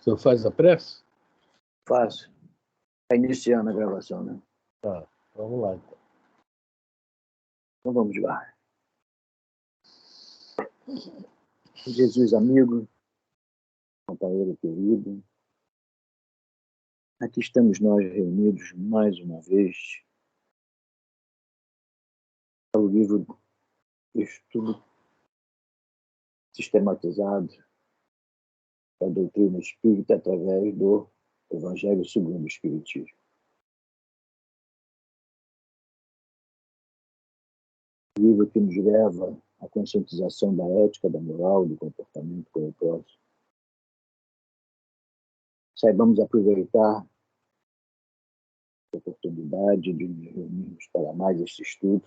senhor faz a prece? Faço. Está iniciando a gravação, né? Tá, vamos lá então. Então vamos lá. Jesus amigo, companheiro querido, aqui estamos nós reunidos mais uma vez para o livro Estudo Sistematizado da Doutrina Espírita através do Evangelho segundo o Espiritismo. O livro que nos leva à conscientização da ética, da moral, do comportamento com o próximo. Saibamos aproveitar a oportunidade de nos reunirmos para mais este estudo,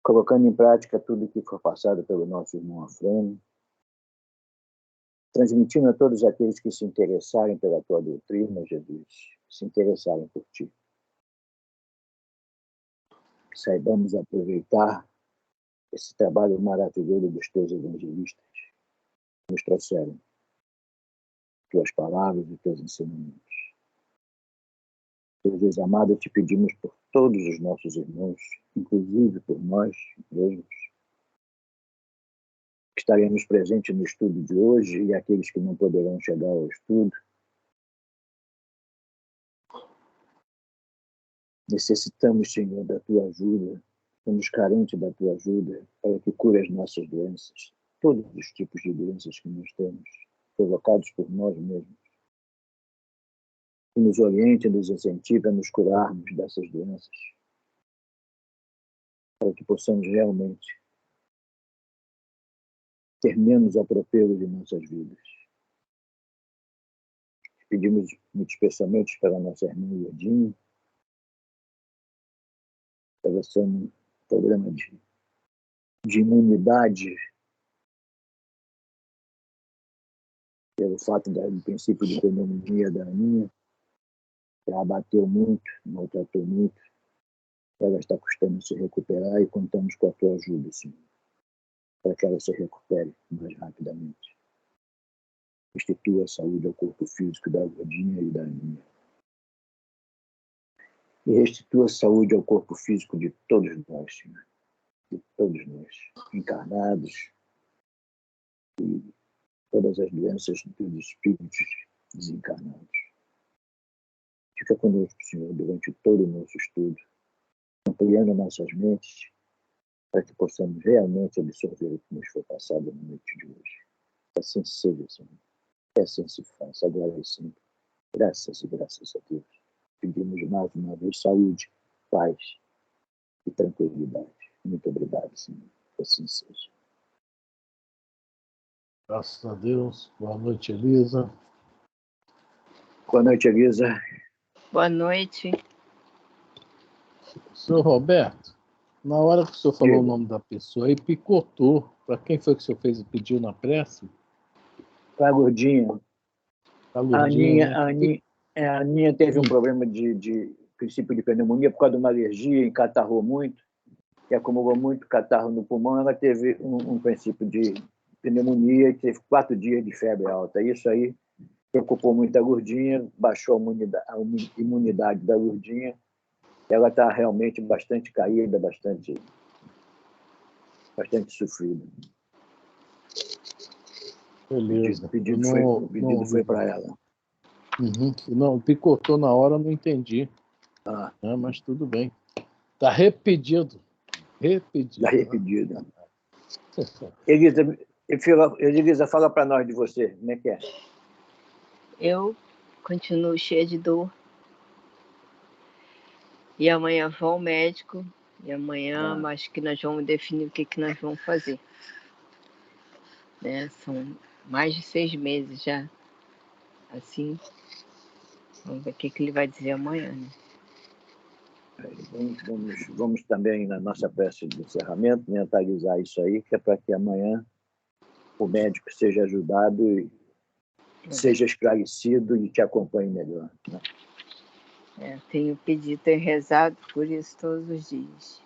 colocando em prática tudo que for passado pelo nosso irmão Afrânio, transmitindo a todos aqueles que se interessarem pela tua doutrina, Jesus, se interessarem por ti. Que saibamos aproveitar esse trabalho maravilhoso dos teus evangelistas que nos trouxeram tuas palavras e teus ensinamentos. Jesus amado, te pedimos por todos os nossos irmãos, inclusive por nós mesmos, que estaremos presentes no estudo de hoje e aqueles que não poderão chegar ao estudo. Necessitamos, Senhor, da tua ajuda, estamos carentes da tua ajuda para que cure as nossas doenças, todos os tipos de doenças que nós temos, provocados por nós mesmos. Que nos oriente e nos incentive a nos curarmos dessas doenças, para que possamos realmente ter menos atropelos em nossas vidas. Pedimos muito especialmente para a nossa irmã Iodinha, atravessando um problema de imunidade, pelo fato do princípio de pneumonia da Aninha, que ela bateu muito, maltratou muito, ela está custando se recuperar e contamos com a tua ajuda, Senhor, para que ela se recupere mais rapidamente. Restitua a saúde ao corpo físico da Godinha e da Aninha. E restitua a saúde ao corpo físico de todos nós, Senhor. De todos nós, encarnados, e todas as doenças dos espíritos desencarnados. Fica conosco, Senhor, durante todo o nosso estudo, ampliando nossas mentes, para que possamos realmente absorver o que nos foi passado na noite de hoje. Que assim seja, Senhor. Que assim se faça, agora e sempre. Graças e graças a Deus. Pedimos mais uma vez saúde, paz e tranquilidade. Muito obrigado, Senhor. Que assim seja. Graças a Deus. Boa noite, Elisa. Boa noite, Elisa. Boa noite. Senhor Roberto, na hora que o senhor falou o nome da pessoa aí, picotou. Para quem foi que o senhor fez o pedido na prece? Para a Gordinha. A Lourdinha, A Aninha teve um problema de princípio de pneumonia por causa de uma alergia, encatarrou muito, e acumulou muito catarro no pulmão. Ela teve um princípio de pneumonia e teve 4 dias de febre alta. Isso aí preocupou muito a Gordinha, baixou a imunidade da Gordinha. Ela está realmente bastante caída, bastante sofrida. Beleza. O pedido foi para ela. Uhum. Não, picotou na hora, não entendi. Mas tudo bem. Está repetido. Está repetido. Elisa, fala para nós de você. Como é que é? Eu continuo cheia de dor. E amanhã vou ao médico. E amanhã acho que nós vamos definir o que nós vamos fazer. Né? São mais de 6 meses já. Assim, vamos ver o que ele vai dizer amanhã. Né? Vamos também, na nossa prece de encerramento, mentalizar isso aí, que é para que amanhã o médico seja ajudado e seja esclarecido e te acompanhe melhor. Né? Tenho pedido, tenho rezado por isso todos os dias.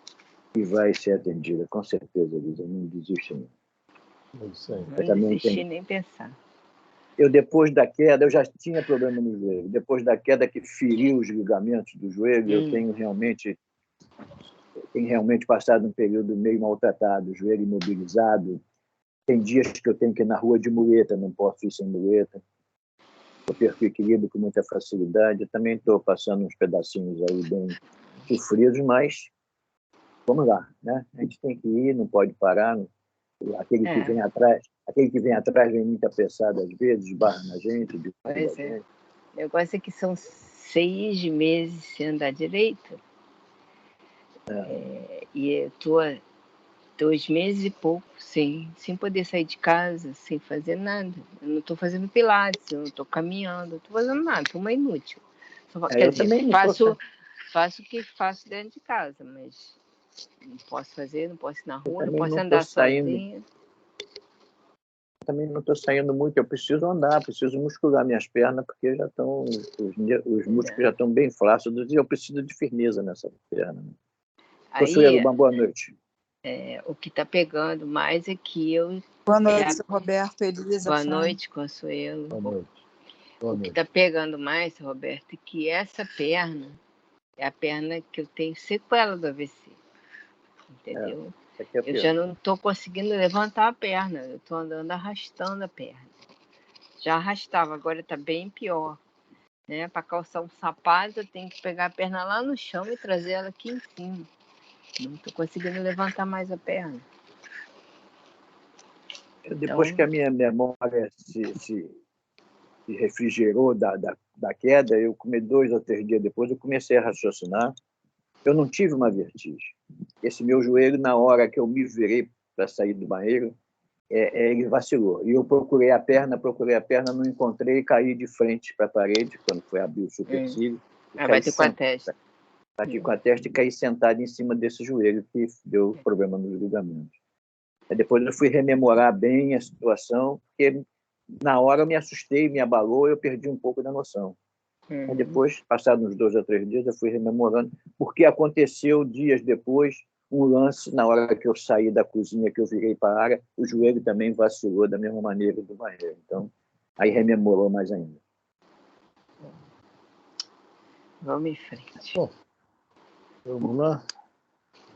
E vai ser atendida, com certeza, Elisa. Não desiste, não. Não desistir nem pensar. depois da queda, eu já tinha problema no joelho. Depois da queda que feriu os ligamentos do joelho, eu tenho realmente passado um período meio maltratado, joelho imobilizado. Tem dias que eu tenho que ir na rua de muleta, não posso ir sem muleta. Eu perco o equilíbrio com muita facilidade. Eu também estou passando uns pedacinhos aí bem sofridos, mas vamos lá, né? A gente tem que ir, não pode parar. Aquele que vem atrás vem muito apressado às vezes, esbarra na gente. Pois é. O negócio é que são 6 meses sem andar direito. E eu tô 2 meses e pouco sem poder sair de casa, sem fazer nada. Eu não estou fazendo pilates, eu não estou caminhando, não estou fazendo nada, estou uma inútil. Quer dizer, faço o que faço dentro de casa, mas não posso fazer, não posso ir na rua, não posso andar sozinha. Também não estou saindo muito, eu preciso andar, preciso muscular minhas pernas, porque já estão, os músculos já estão bem flácidos e eu preciso de firmeza nessa perna. Consuelo, uma boa noite. O que está pegando mais é que eu... Boa noite, Roberto, Elisa. Boa noite, Consuelo. Boa noite. O que está pegando mais, Roberto, é que essa perna é a perna que eu tenho sequela do AVC. Entendeu? Eu já não estou conseguindo levantar a perna, eu estou andando arrastando a perna. Já arrastava, agora está bem pior. Né? Para calçar um sapato, eu tenho que pegar a perna lá no chão e trazer ela aqui em cima. Não estou conseguindo levantar mais a perna. Depois que a minha memória se refrigerou da queda, eu comi 2 ou 3 dias depois, eu comecei a raciocinar. Eu não tive uma vertigem. Esse meu joelho, na hora que eu me virei para sair do banheiro, ele vacilou. E eu procurei a perna, não encontrei, caí de frente para a parede, quando foi abrir o supercílio. Bati com a testa. Bati com a testa e caí sentado em cima desse joelho, que deu problema nos ligamentos. Aí depois eu fui rememorar bem a situação, porque na hora eu me assustei, me abalou, eu perdi um pouco da noção. Aí depois, passados uns 2 ou 3 dias, eu fui rememorando, porque aconteceu dias depois um lance, na hora que eu saí da cozinha, que eu virei para a área, o joelho também vacilou da mesma maneira do banheiro. Então, aí rememorou mais ainda. Vamos em frente. Bom, vamos lá.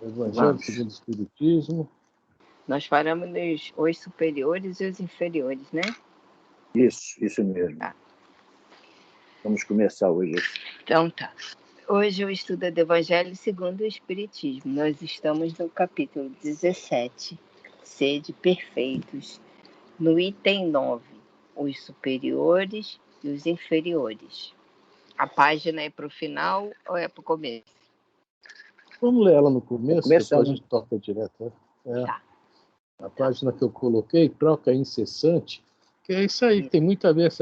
Evangelho segundo o Espiritismo. Nós paramos os superiores e os inferiores, né? Isso mesmo. Tá. Vamos começar hoje. Então tá. Hoje o estudo é do Evangelho segundo o Espiritismo. Nós estamos no capítulo 17, Sede Perfeitos, no item 9, os superiores e os inferiores. A página é para o final ou é para o começo? Vamos ler ela no começo, depois a gente toca direto. Tá. A página que eu coloquei, troca incessante, que é isso aí, tem muito a ver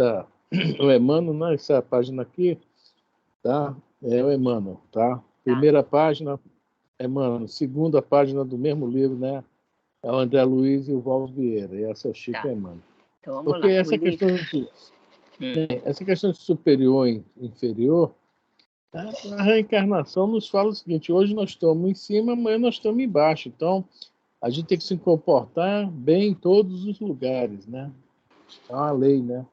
o Emmanuel, né? Essa página aqui, tá? É o Emmanuel, tá? Primeira página, Emmanuel. Segunda página do mesmo livro, né? É o André Luiz e o Valdo Vieira. E essa é o Chico Emmanuel. Então vamos porque lá. essa questão de superior e inferior, a reencarnação nos fala o seguinte: hoje nós estamos em cima, amanhã nós estamos embaixo. Então, a gente tem que se comportar bem em todos os lugares, né? É uma lei, né?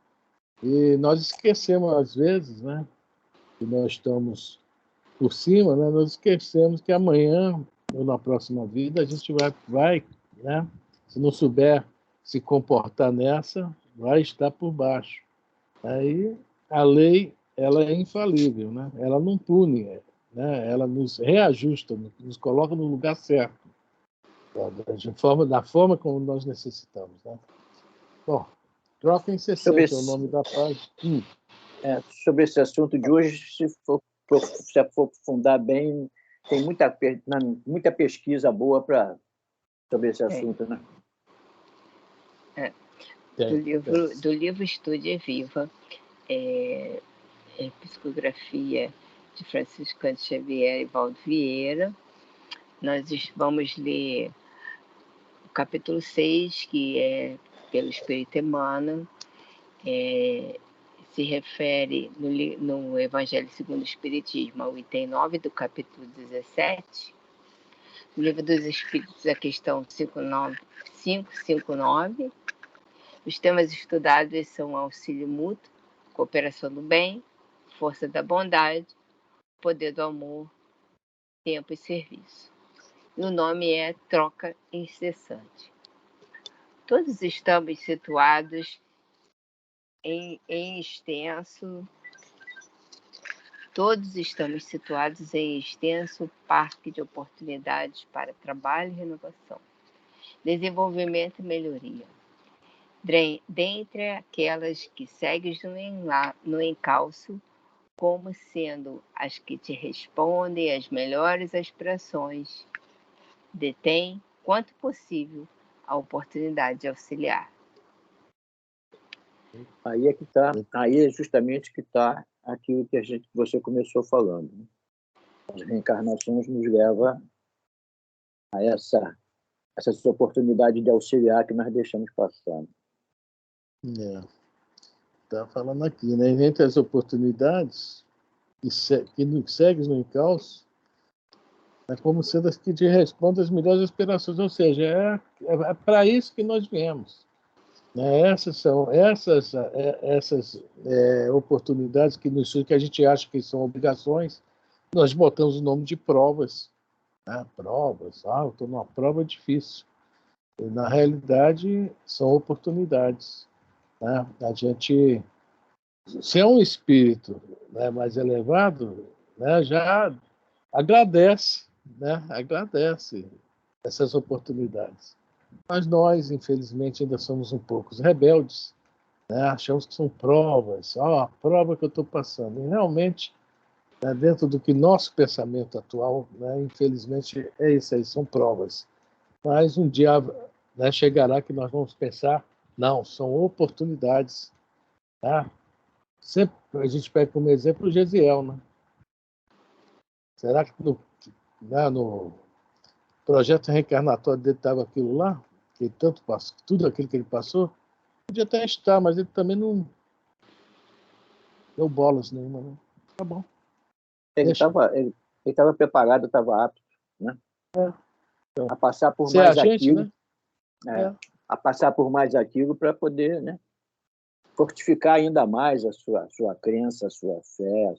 E nós esquecemos, às vezes, né? Que nós estamos por cima, né? Nós esquecemos que amanhã, ou na próxima vida, a gente vai, né? Se não souber se comportar nessa, vai estar por baixo. Aí, a lei, ela é infalível, né? Ela não pune, né? Ela nos reajusta, nos coloca no lugar certo. Da forma como nós necessitamos. Né? Bom, troca incessante é o nome da página. Sobre esse assunto de hoje, se for aprofundar bem, tem muita pesquisa boa sobre esse assunto. Né? Do livro Estude Viva, psicografia de Francisco Cândido Xavier e Valdo Vieira. Nós vamos ler o capítulo 6, que é pelo Espírito Emmanuel, se refere no Evangelho segundo o Espiritismo ao item 9 do capítulo 17. No Livro dos Espíritos, a questão 559, Os temas estudados são auxílio mútuo, cooperação do bem, força da bondade, poder do amor, tempo e serviço. E o nome é Troca Incessante. Todos estamos situados em extenso parque de oportunidades para trabalho e renovação, desenvolvimento e melhoria. Dentre aquelas que segues no encalço, como sendo as que te respondem às melhores aspirações, detém, quanto possível, a oportunidade de auxiliar. Aí é que está, aí é justamente que está aquilo que você começou falando, né? As reencarnações nos levam a essas oportunidades de auxiliar que nós deixamos passar. Está falando aqui, né? Entre as oportunidades que nos seguem no encalço, é como sendo as que te respondem às melhores aspirações, ou seja, é para isso que nós viemos. Essas são essas oportunidades que a gente acha que são obrigações, nós botamos o nome de provas. Provas, eu estou numa prova difícil. E, na realidade, são oportunidades. A gente, se é um espírito, mais elevado, já agradece essas oportunidades. Mas nós, infelizmente, ainda somos um pouco rebeldes, achamos que são provas, a prova que eu estou passando. E realmente, dentro do que nosso pensamento atual, infelizmente, é isso aí, são provas. Mas um dia chegará que nós vamos pensar, não, são oportunidades. Sempre a gente pega como exemplo o Gesiel, né? Será que no projeto reencarnatório dele estava aquilo lá? Que tanto passou, tudo aquilo que ele passou? Podia até estar, mas ele também não deu bolas nenhuma, né? Tá bom. Ele estava preparado, estava apto, né? Então, a passar por ser mais agente, aquilo, né? A passar por mais aquilo para poder, né, fortificar ainda mais a sua crença, a sua fé,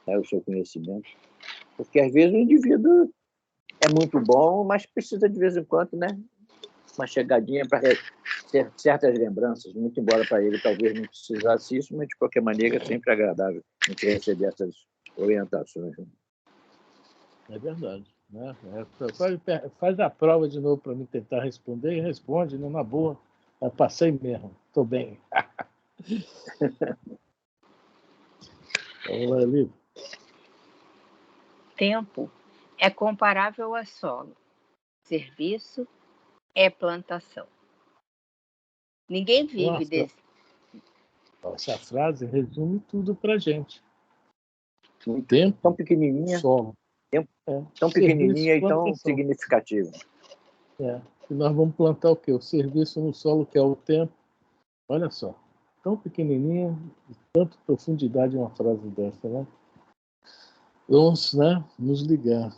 o seu conhecimento. Porque às vezes o indivíduo é muito bom, mas precisa de vez em quando, né, uma chegadinha para ter certas lembranças, muito embora para ele talvez não precisasse isso, mas de qualquer maneira é sempre agradável a gente receber essas orientações. Né? É verdade. Né? Faz a prova de novo para mim tentar responder e responde, né, na boa. Eu passei mesmo, estou bem. Vamos lá, Lívia. Tempo é comparável a solo. Serviço é plantação. Ninguém vive desse. Essa frase resume tudo para a gente. Tempo tão pequenininha, solo. Tempo tão pequenininha e tão significativa. E nós vamos plantar o quê? O serviço no solo, que é o tempo. Olha só, tão pequenininha e tanta profundidade uma frase dessa, né? Vamos, nos ligar.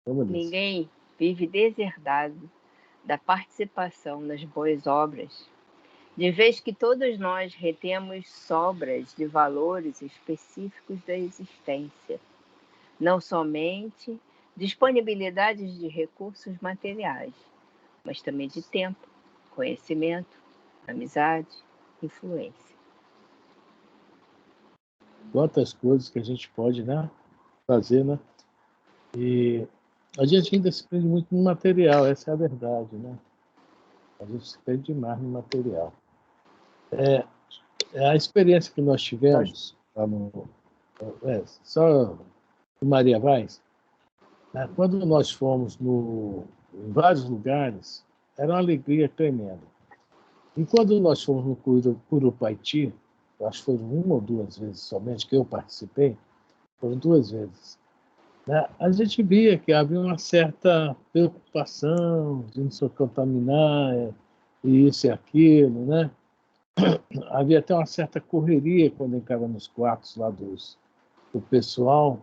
Ninguém vive deserdado da participação nas boas obras, de vez que todos nós retemos sobras de valores específicos da existência, não somente disponibilidades de recursos materiais, mas também de tempo, conhecimento, amizade, influência. Quantas coisas que a gente pode, fazer, né? E a gente ainda se prende muito no material, essa é a verdade, né? A gente se prende demais no material. A experiência que nós tivemos lá só em Maria Vaz, quando nós fomos em vários lugares, era uma alegria tremenda. E quando nós fomos no Curupaiti, acho que foram uma ou duas vezes somente que eu participei, foram 2 vezes, a gente via que havia uma certa preocupação de não se contaminar, e isso e aquilo, né? Havia até uma certa correria quando entrava nos quartos lá do pessoal.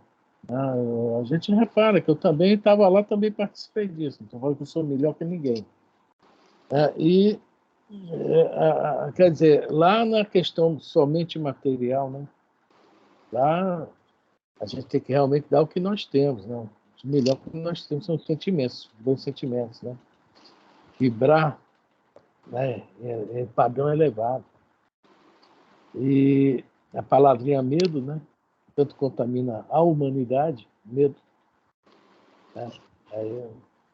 A gente repara que eu também estava lá, também participei disso. Não estou falando que eu sou melhor que ninguém. Quer dizer, lá na questão somente material, né? Lá a gente tem que realmente dar o que nós temos, né? O melhor que nós temos são os sentimentos, bons sentimentos, né? Vibrar, né? É padrão elevado. E a palavrinha medo, né? Tanto contamina a humanidade, medo, né? Aí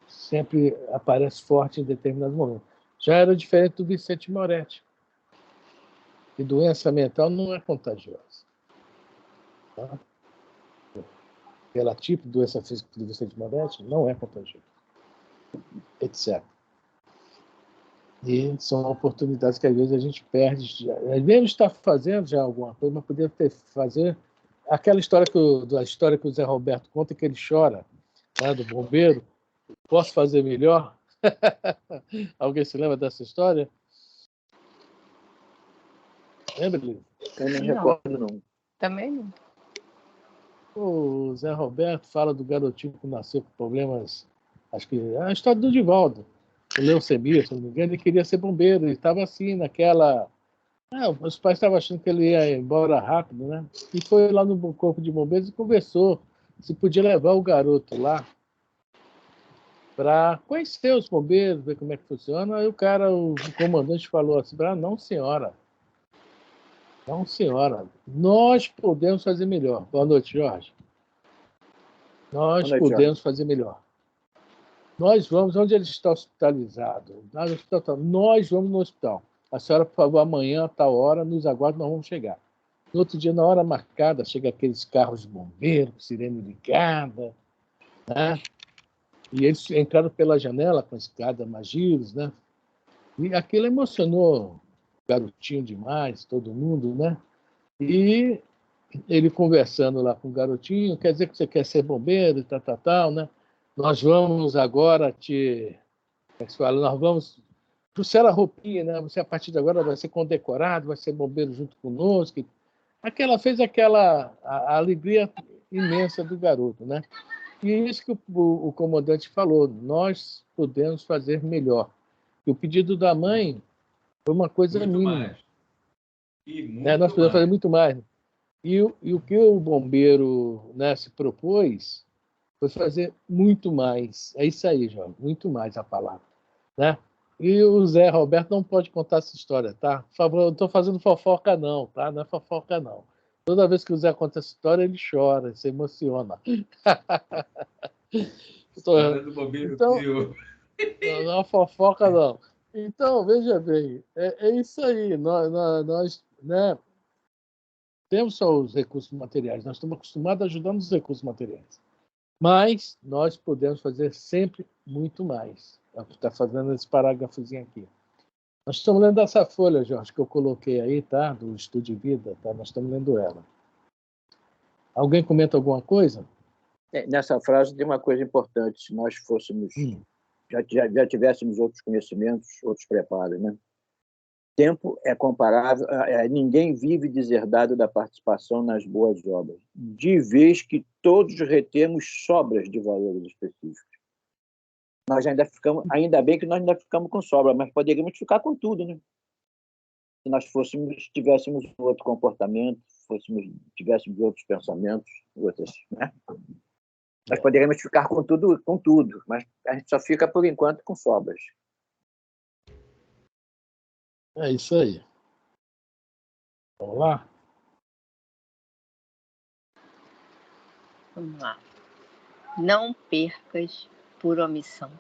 sempre aparece forte em determinados momentos. Já era diferente do Vicente Moretti. E doença mental não é contagiosa. Tá? Pela tipo de doença física do Vicente Moretti, não é contagiosa. Etc. E são oportunidades que às vezes a gente perde. Às vezes está fazendo já alguma coisa, mas poderia fazer aquela história que o Zé Roberto conta, que ele chora, né, do bombeiro. Posso fazer melhor? Alguém se lembra dessa história? Lembra, Lívia? Eu não recordo, não. Também não. O Zé Roberto fala do garotinho que nasceu com problemas. Acho que é a história do Divaldo. O leucemia, se não me engano, ele queria ser bombeiro. Ele estava assim, naquela. Os pais estavam achando que ele ia embora rápido, né? E foi lá no corpo de bombeiros e conversou se podia levar o garoto lá para conhecer os bombeiros, ver como é que funciona. Aí o comandante falou assim: não, senhora. Não, senhora. Nós podemos fazer melhor. Boa noite, Jorge. Nós podemos fazer melhor. Nós vamos onde ele está hospitalizado. Nós vamos no hospital. A senhora, por favor, amanhã, a tal hora, nos aguarde, nós vamos chegar. No outro dia, na hora marcada, chega aqueles carros de bombeiro, sirene ligada, né? E eles entraram pela janela com escada Magiros, né? E aquilo emocionou o garotinho demais, todo mundo, né? E ele conversando lá com o garotinho, quer dizer que você quer ser bombeiro e tal, né? Nós vamos agora como é que se fala? Nós vamos trouxer a roupinha, né? Você a partir de agora vai ser condecorado, vai ser bombeiro junto conosco. Fez a alegria imensa do garoto, né? E é isso que o comandante falou, nós podemos fazer melhor. E o pedido da mãe foi uma coisa muito mínima. Mais. E muito nós podemos fazer muito mais. E o que o bombeiro, né, se propôs foi fazer muito mais. É isso aí, João, muito mais a palavra, né? E o Zé Roberto não pode contar essa história, tá? Por favor, eu não estou fazendo fofoca não, tá? Não é fofoca não. Toda vez que o Zé conta essa história, ele chora, se emociona. História do bombeiro então, frio. não é fofoca não. Então, veja bem, é isso aí. Nós né, temos só os recursos materiais, nós estamos acostumados a ajudar nos recursos materiais. Mas nós podemos fazer sempre muito mais. É o que está fazendo esse parágrafozinho aqui. Nós estamos lendo essa folha, Jorge, que eu coloquei aí, tá? Do Estudo de Vida, tá? Nós estamos lendo ela. Alguém comenta alguma coisa? Nessa frase tem uma coisa importante. Se nós fôssemos, já tivéssemos outros conhecimentos, outros preparos, né? Tempo é comparável, ninguém vive deserdado da participação nas boas obras, de vez que todos retemos sobras de valores específicos. Nós ainda bem que nós ainda ficamos com sobra, mas poderíamos ficar com tudo, né? Se nós tivéssemos outro comportamento, tivéssemos outros pensamentos, outras, né? Nós poderíamos ficar com tudo, mas a gente só fica, por enquanto, com sobras. É isso aí. Vamos lá? Vamos lá. Não percas por omissão.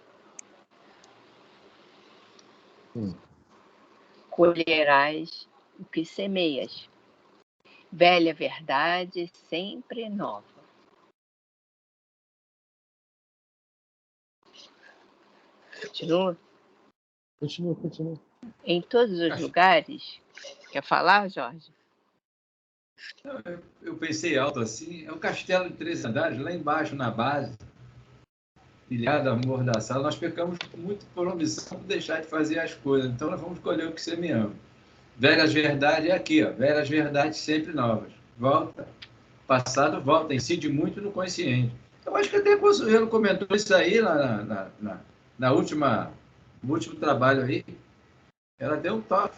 Colherás o que semeias. Velha verdade sempre nova. Continua? Continua. Em todos os lugares. Quer falar, Jorge? Eu pensei alto assim, é um castelo de 3 andares, lá embaixo, na base, pilhado, amordaçado. Nós pecamos muito por omissão de deixar de fazer as coisas, então nós vamos escolher o que semeamos. Velhas verdades é aqui, ó, velhas verdades sempre novas. Volta, passado volta, incide muito no consciente. Eu acho que até o Consuelo comentou isso aí na última no último trabalho aí, ela deu um toque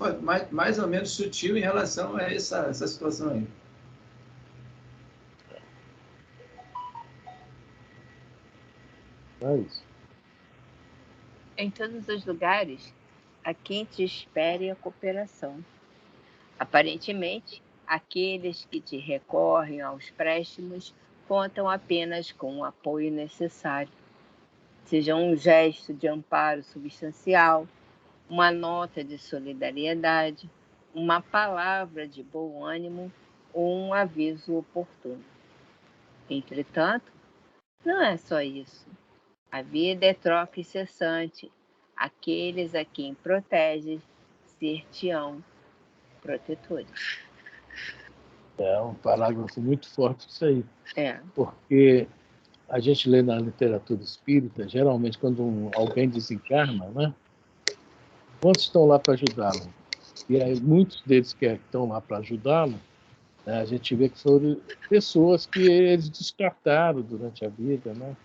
mais ou menos sutil em relação a essa situação aí. É isso. Em todos os lugares, há quem te espere a cooperação. Aparentemente, aqueles que te recorrem aos préstimos contam apenas com o apoio necessário. Seja um gesto de amparo substancial, uma nota de solidariedade, uma palavra de bom ânimo ou um aviso oportuno. Entretanto, não é só isso. A vida é troca incessante. Aqueles a quem proteges ser-te-ão protetores. É um parágrafo muito forte isso aí. É. Porque a gente lê na literatura espírita, geralmente quando alguém desencarna, né? Quantos estão lá para ajudá-lo? E aí, muitos deles que estão lá para ajudá-lo, né, a gente vê que foram pessoas que eles descartaram durante a vida, né?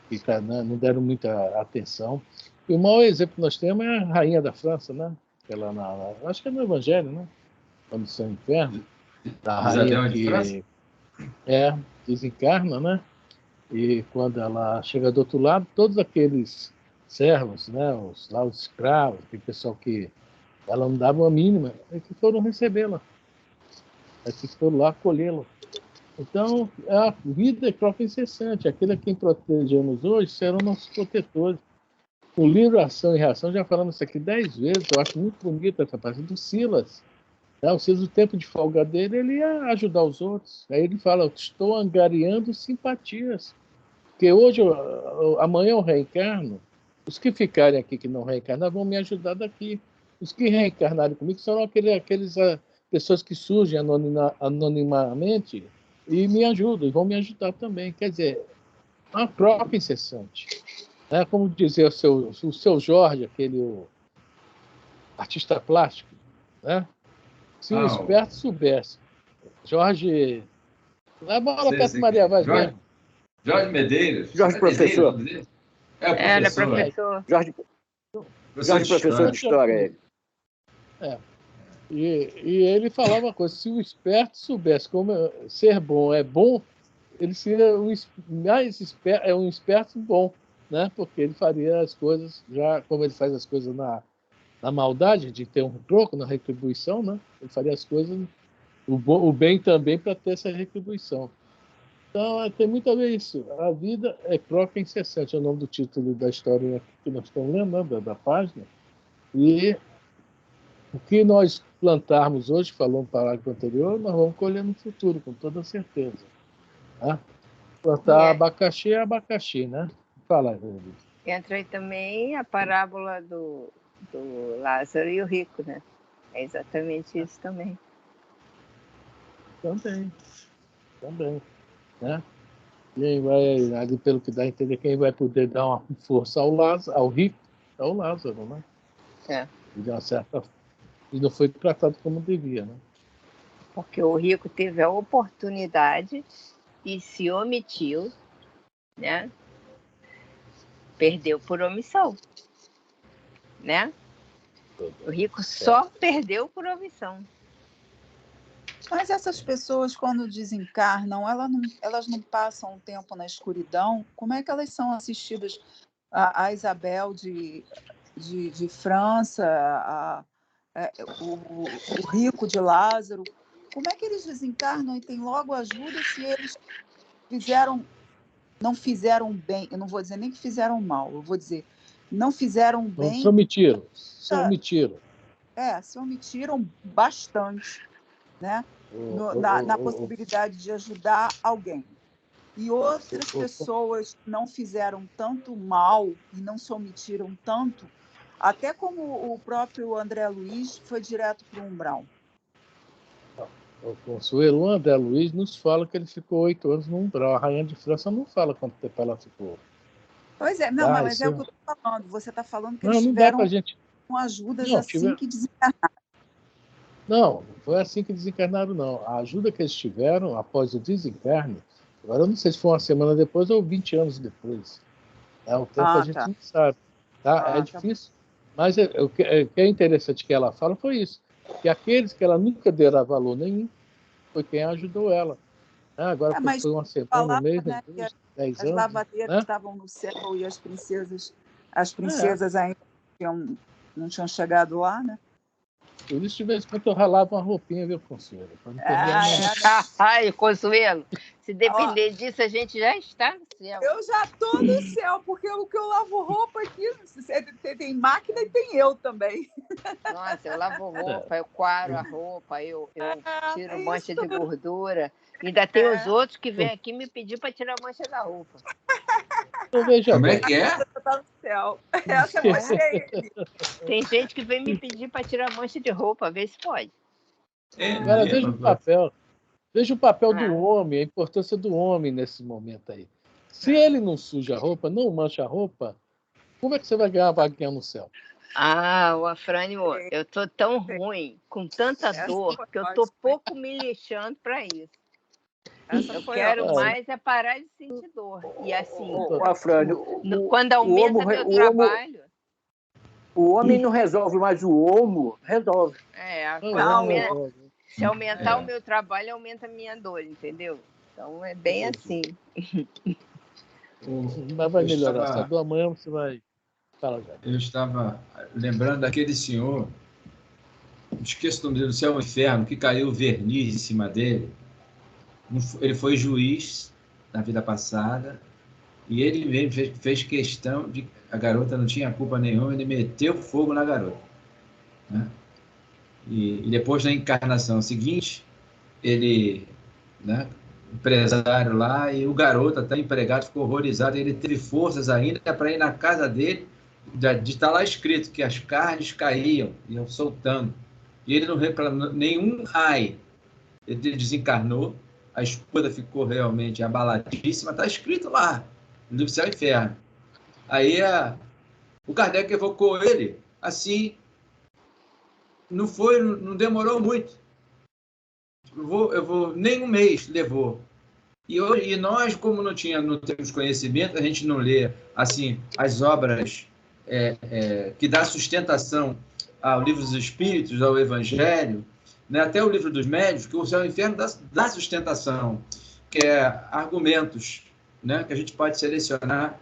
Que não deram muita atenção. E o maior exemplo que nós temos é a rainha da França, né? Ela acho que é no Evangelho, né? A Missão Inferno, da rainha que desencarna, né? E quando ela chega do outro lado, todos aqueles servos, né? Os escravos, aquele pessoal que ela não dava uma mínima, é que foram recebê-la, é que foram lá acolhê-la. Então, a vida é troca incessante. Aquele a quem protegemos hoje serão nossos protetores. O livro Ação e Reação, já falamos isso aqui 10 vezes, eu acho muito bonita essa parte do Silas. Né? O Silas, o tempo de folga dele, ele ia ajudar os outros. Aí ele fala, eu estou angariando simpatias. Porque hoje, amanhã eu reencarno, os que ficarem aqui que não reencarnaram vão me ajudar daqui. Os que reencarnarem comigo são aqueles pessoas que surgem anonimamente e me ajudam, e vão me ajudar também. Quer dizer, uma troca incessante. Né? Como dizia o seu Jorge, aquele artista plástico, né? Se o esperto soubesse. Jorge... A bola perto de Maria Vaz mesmo. Jorge Medeiros. Jorge professor. Ele é professor. Jorge professor de história. E ele falava uma coisa, se o esperto soubesse como ser bom é bom, ele seria um esperto bom, né? Porque ele faria as coisas, já como ele faz as coisas na maldade, de ter um troco na retribuição, né? Ele faria as coisas, o bem também para ter essa retribuição. Então, tem muito a ver isso. A vida é troca incessante, é o nome do título da história que nós estamos lendo, né? da página. E o que nós plantarmos hoje, falou no parágrafo anterior, nós vamos colher no futuro, com toda certeza. Tá? Plantar abacaxi é abacaxi, né? Fala, Rodrigo. Entra aí também a parábola do Lázaro e o rico, né? É exatamente isso também. Também. Né? Quem vai, ali, pelo que dá a entender, quem vai poder dar uma força ao rico é o Lázaro, né? De uma certa e não foi tratado como devia, né? Porque o rico teve a oportunidade e se omitiu, né? Perdeu por omissão, né? O rico só perdeu por omissão. Mas essas pessoas, quando desencarnam, elas não passam um tempo na escuridão? Como é que elas são assistidas? A Isabel de França, o rico de Lázaro, como é que eles desencarnam e têm logo ajuda se eles não fizeram bem? Eu não vou dizer nem que fizeram mal, eu vou dizer não fizeram bem. Se omitiram. Se omitiram bastante, né? Na possibilidade de ajudar alguém. E outras pessoas não fizeram tanto mal e não se omitiram tanto, até como o próprio André Luiz foi direto para o umbral. O Consuelo, o André Luiz nos fala que ele ficou 8 anos no umbral. A rainha de França não fala quanto tempo ela ficou. Pois é, não, mas é o que eu estou falando. Você está falando que eles não tiveram dá pra gente... ajudas que desencarnaram. Não foi assim que desencarnaram, não. A ajuda que eles tiveram após o desencarne, agora eu não sei se foi uma semana depois ou 20 anos depois. O tempo a gente não sabe. Tá? É difícil. Mas o que é interessante que ela fala foi isso, que aqueles que ela nunca dera valor nenhum foi quem ajudou ela. Agora foi uma semana, um mês, né, 10 as anos. lavadeiras estavam no céu e as princesas ainda não tinham chegado lá, né? Por isso, de vez em quando eu ralava uma roupinha, viu, Consuelo? Ai, Consuelo, se depender disso, a gente já está no céu. Eu já estou no céu, porque o que eu lavo roupa aqui, tem máquina e tem eu também. Nossa, eu lavo roupa, eu coaro a roupa, eu tiro mancha de gordura. Ainda tem os outros que vêm aqui me pedir para tirar a mancha da roupa. Como é que é? Tá no céu. Essa é ele. Tem gente que vem me pedir para tirar mancha de roupa, vê se pode. Agora, veja o papel do homem, a importância do homem nesse momento aí. Se ele não suja a roupa, não mancha a roupa, como é que você vai ganhar a vaguinha no céu? O Afrânio, eu tô tão ruim, com tanta dor, que eu tô pouco me lixando para isso. Eu quero mais é parar de sentir dor. E assim, Afrânio, quando aumenta meu trabalho... O homem não resolve, mas o homo resolve. Se aumentar o meu trabalho, aumenta a minha dor, entendeu? Então é bem assim. Mas vai melhorar. Se a dor amanhã você vai... Eu estava lembrando daquele senhor, esqueço o nome dele, do Céu e Inferno, que caiu verniz em cima dele. Ele foi juiz na vida passada e ele mesmo fez questão de... A garota não tinha culpa nenhuma, ele meteu fogo na garota. Né? E depois, na encarnação seguinte, ele, né, empresário lá, e o garoto, até empregado, ficou horrorizado. Ele teve forças ainda para ir na casa dele, de estar lá escrito que as carnes caíam, iam soltando. E ele não reclamou nenhum raio. Ele desencarnou, a esposa ficou realmente abaladíssima, está escrito lá, no livro Céu e Inferno. Aí o Kardec evocou ele, assim, não demorou muito. Nem um mês levou. E nós, como não temos conhecimento, a gente não lê assim as obras que dá sustentação ao livro dos Espíritos, ao Evangelho, né? Até o livro dos Médiuns, que o Céu e o Inferno dá sustentação, que é argumentos, né? Que a gente pode selecionar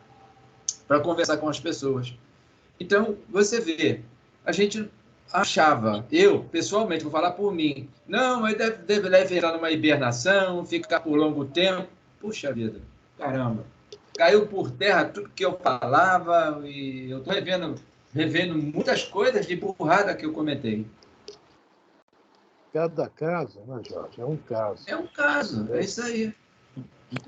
para conversar com as pessoas. Então, você vê, a gente achava, eu, pessoalmente, vou falar por mim, não, mas deve entrar numa hibernação, ficar por longo tempo. Puxa vida, caramba. Caiu por terra tudo que eu falava e eu estou revendo muitas coisas de burrada que eu comentei. Cada caso, né, Jorge? É um caso. É um caso, é isso aí.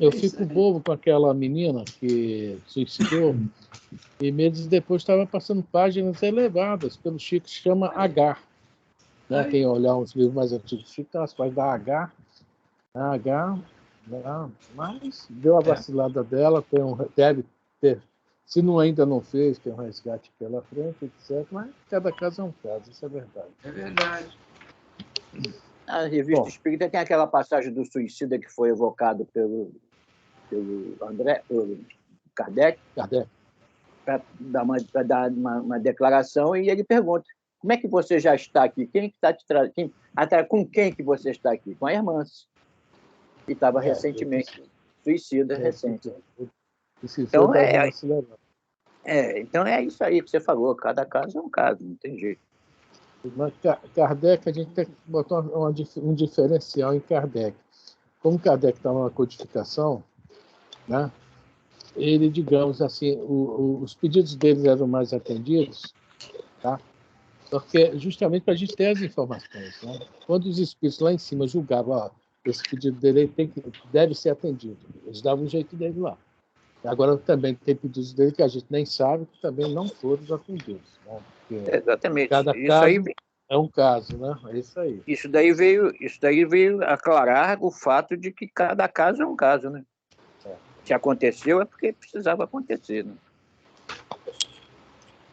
Eu fico bobo com aquela menina que suicidou e meses depois estava passando páginas elevadas pelo Chico, que se chama H. Né? Quem olhar os livros mais antigos do Chico, as páginas da H. Mas deu a vacilada dela, deve ter, se ainda não fez, tem um resgate pela frente, etc. Mas cada caso é um caso, isso é verdade. É verdade. A revista Espírita tem aquela passagem do suicida que foi evocado pelo Kardec, para dar uma declaração, e ele pergunta: como é que você já está aqui? Quem está te trazendo? Com quem que você está aqui? Com a irmã. E estava recentemente suicida, recente. Então então é isso aí que você falou. Cada caso é um caso, não tem jeito. Mas Kardec, a gente tem que botar um diferencial em Kardec. Como Kardec estava na codificação, né, ele, digamos assim, os pedidos deles eram mais atendidos, tá? Porque justamente para a gente ter as informações. Né? Quando os espíritos lá em cima julgavam, esse pedido dele deve ser atendido, eles davam um jeito dele lá. Agora também tem pedidos dele que a gente nem sabe, que também não foram atendidos. Né? Exatamente. Cada caso é um caso, né? É isso aí. Isso daí veio aclarar o fato de que cada caso é um caso, né? Se aconteceu é porque precisava acontecer, né?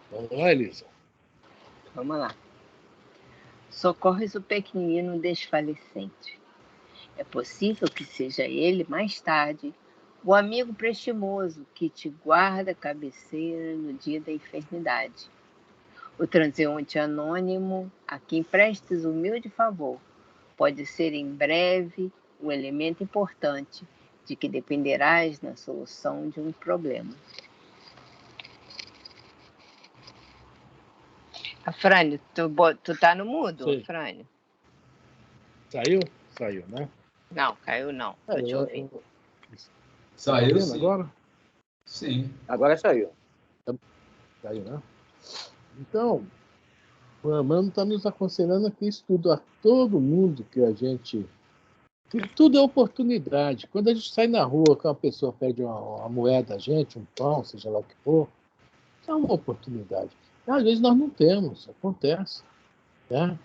Vamos lá, Elisa. Vamos lá. Socorres o pequenino desfalecente. É possível que seja ele, mais tarde, o amigo prestimoso que te guarda a cabeceira no dia da enfermidade. O transeunte anônimo, a quem prestes humilde favor, pode ser em breve o elemento importante de que dependerás na solução de um problema. Afrânio, tu tá no mudo, Sim. Afrânio? Saiu? Saiu, né? Não, caiu não. Tô te ouvindo. Saiu, tá sim. Agora? Sim. Agora saiu. Saiu, né? Então, o Emmanuel está nos aconselhando aqui estudo a todo mundo que a gente... Que tudo é oportunidade. Quando a gente sai na rua, que uma pessoa pede uma moeda a gente, um pão, seja lá o que for, é uma oportunidade. Às vezes nós não temos, acontece. Né?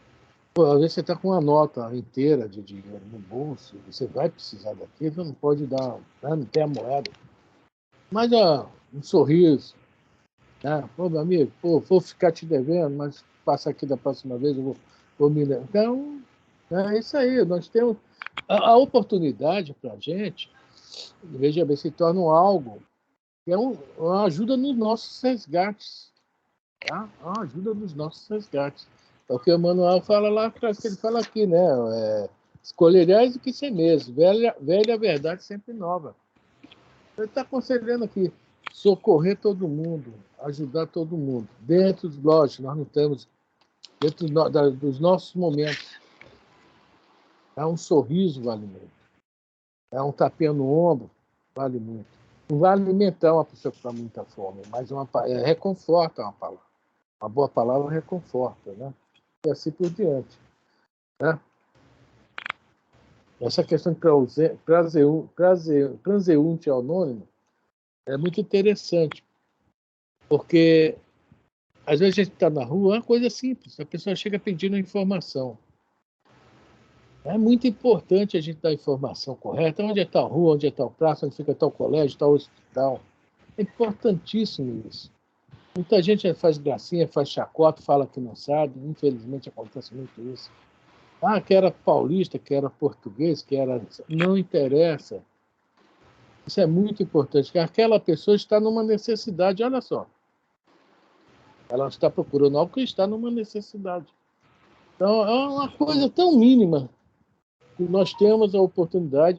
Pô, às vezes você está com uma nota inteira de dinheiro no bolso, você vai precisar daquilo, não pode dar, né? Não tem a moeda. Mas um sorriso, né? Pô, meu amigo, vou ficar te devendo, mas passa aqui da próxima vez, eu vou me lembrar. Então, é isso aí, nós temos a oportunidade para a gente, veja bem, se torna algo que é uma ajuda nos nossos resgates. Tá? Uma ajuda nos nossos resgates. É o que o Emmanuel fala lá atrás, que ele fala aqui, né? Escolherás o que ser mesmo, velha verdade sempre nova. Ele está aconselhando aqui, socorrer todo mundo, ajudar todo mundo. Dentro, lógico, nós não temos, dentro dos nossos momentos. Um sorriso vale muito. Um tapinha no ombro vale muito. Não vai alimentar uma pessoa que está com muita fome, mas reconforta uma palavra. Uma boa palavra reconforta, né? E assim por diante. Né? Essa questão de transeunte anônimo é muito interessante, porque às vezes a gente está na rua, é uma coisa simples, a pessoa chega pedindo informação. É muito importante a gente dar a informação correta, onde está a rua, onde está o praça, onde fica tal colégio, tal hospital. É importantíssimo isso. Muita gente faz gracinha, faz chacota, fala que não sabe. Infelizmente acontece muito isso. Que era paulista, que era português, que era... Não interessa. Isso é muito importante, porque aquela pessoa está numa necessidade, olha só. Ela está procurando algo que está numa necessidade. Então, é uma coisa tão mínima que nós temos a oportunidade.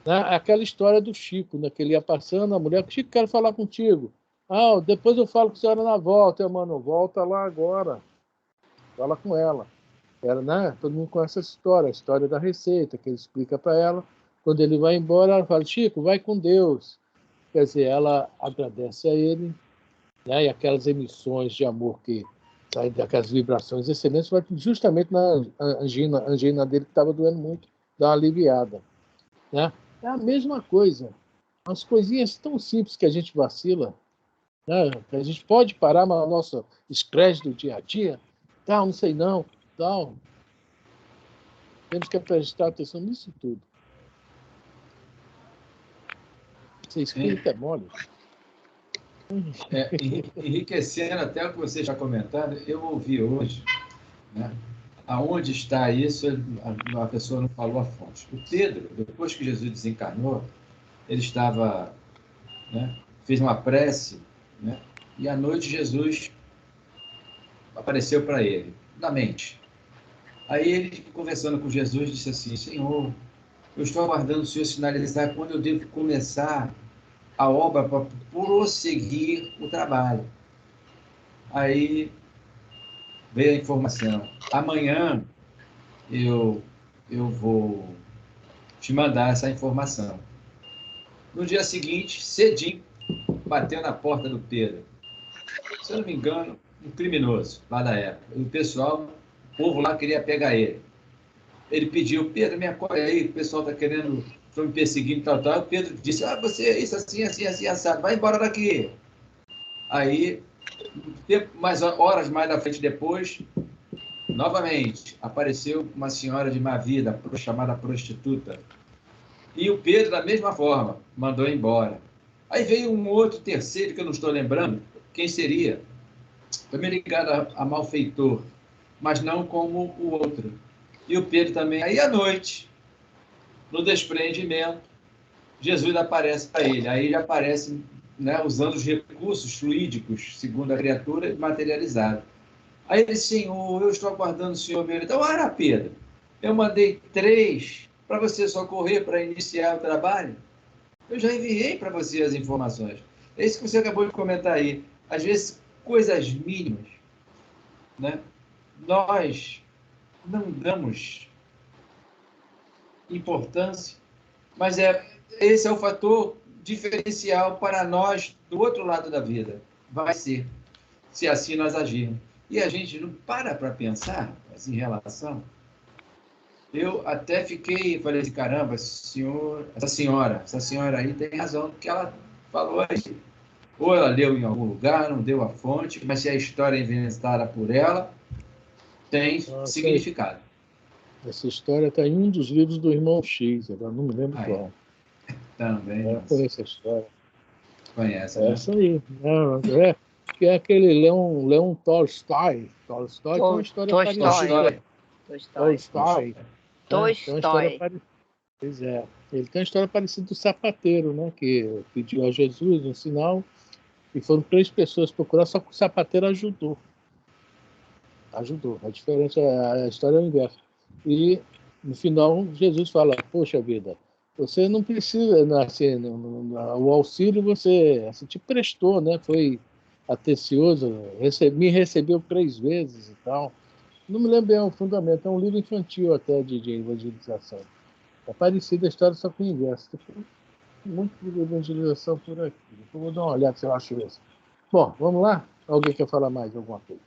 Né? Aquela história do Chico, né? Que ele ia passando, a mulher, Chico, quero falar contigo. Depois eu falo com a senhora na volta. Mano, volta lá agora. Fala com ela. Né? Todo mundo conhece essa história, a história da receita, que ele explica para ela. Quando ele vai embora, ela fala, Chico, vai com Deus. Quer dizer, ela agradece a ele, né? E aquelas emissões de amor que saem daquelas vibrações excelentes, vai justamente na angina dele, que estava doendo muito, dar uma aliviada. Né? É a mesma coisa. Umas coisinhas tão simples que a gente vacila, né? Que a gente pode parar no nosso estresse do dia a dia, tal, não sei não, tal. Temos que prestar atenção nisso tudo. Você escuta, é mole. Enriquecendo até o que você já comentado, eu ouvi hoje, né? Aonde está isso, a pessoa não falou a fonte. O Pedro, depois que Jesus desencarnou, ele estava, né, fez uma prece, né, e à noite Jesus apareceu para ele, na mente. Aí ele, conversando com Jesus, disse assim, Senhor, eu estou aguardando o Senhor sinalizar quando eu devo começar a obra para prosseguir o trabalho. Aí veio a informação, amanhã eu vou te mandar essa informação. No dia seguinte, cedinho, bateu na porta do Pedro. Se eu não me engano, um criminoso lá da época. E o pessoal, o povo lá queria pegar ele. Ele pediu, Pedro, me acolhe aí, o pessoal está querendo, estão me perseguindo, tal, tal. O Pedro disse, você é isso, assim, assim, assim, assado, vai embora daqui. Aí, horas mais à frente depois, novamente, apareceu uma senhora de má vida, chamada prostituta. E o Pedro, da mesma forma, mandou embora. Aí veio um outro terceiro, que eu não estou lembrando, quem seria? Também ligado a malfeitor, mas não como o outro. E o Pedro também. Aí, à noite, no despreendimento, Jesus aparece para ele. Aí já aparece né, usando os recursos fluídicos, segundo a criatura, materializado. Aí ele, Senhor, eu estou aguardando o Senhor meu. Então, ora, Pedro, eu mandei 3 para você socorrer para iniciar o trabalho. Eu já enviei para você as informações. É isso que você acabou de comentar aí. Às vezes, coisas mínimas, né? Nós não damos importância, mas esse é o fator diferencial para nós do outro lado da vida. Vai ser, se assim nós agirmos. E a gente não para pensar assim, em relação. Eu até falei assim, caramba, essa senhora aí tem razão no que ela falou aí. Ou ela leu em algum lugar, não deu a fonte, mas se a história é inventada por ela, tem significado. Essa história está em um dos livros do Irmão X, agora não me lembro qual. Também. Eu conheço a história. Conhece, essa aí. Que é aquele Leon Tolstói. Tolstói tem uma história parecida. Tolstói. Tem uma história parecida. Pois é. Ele tem uma história parecida do sapateiro, né? Que pediu a Jesus um sinal e foram 3 pessoas procurar, só que o sapateiro ajudou. A diferença, a história é o inverso. E, no final, Jesus fala, poxa vida, você não precisa, assim, o auxílio você te prestou, né? Foi atencioso, me recebeu 3 vezes e tal. Não me lembro bem o fundamento, é um livro infantil até de evangelização. É parecida a história, só com o inverso. Tem muito de evangelização por aqui. Eu vou dar uma olhada se eu acho isso. Bom, vamos lá? Alguém quer falar mais alguma coisa?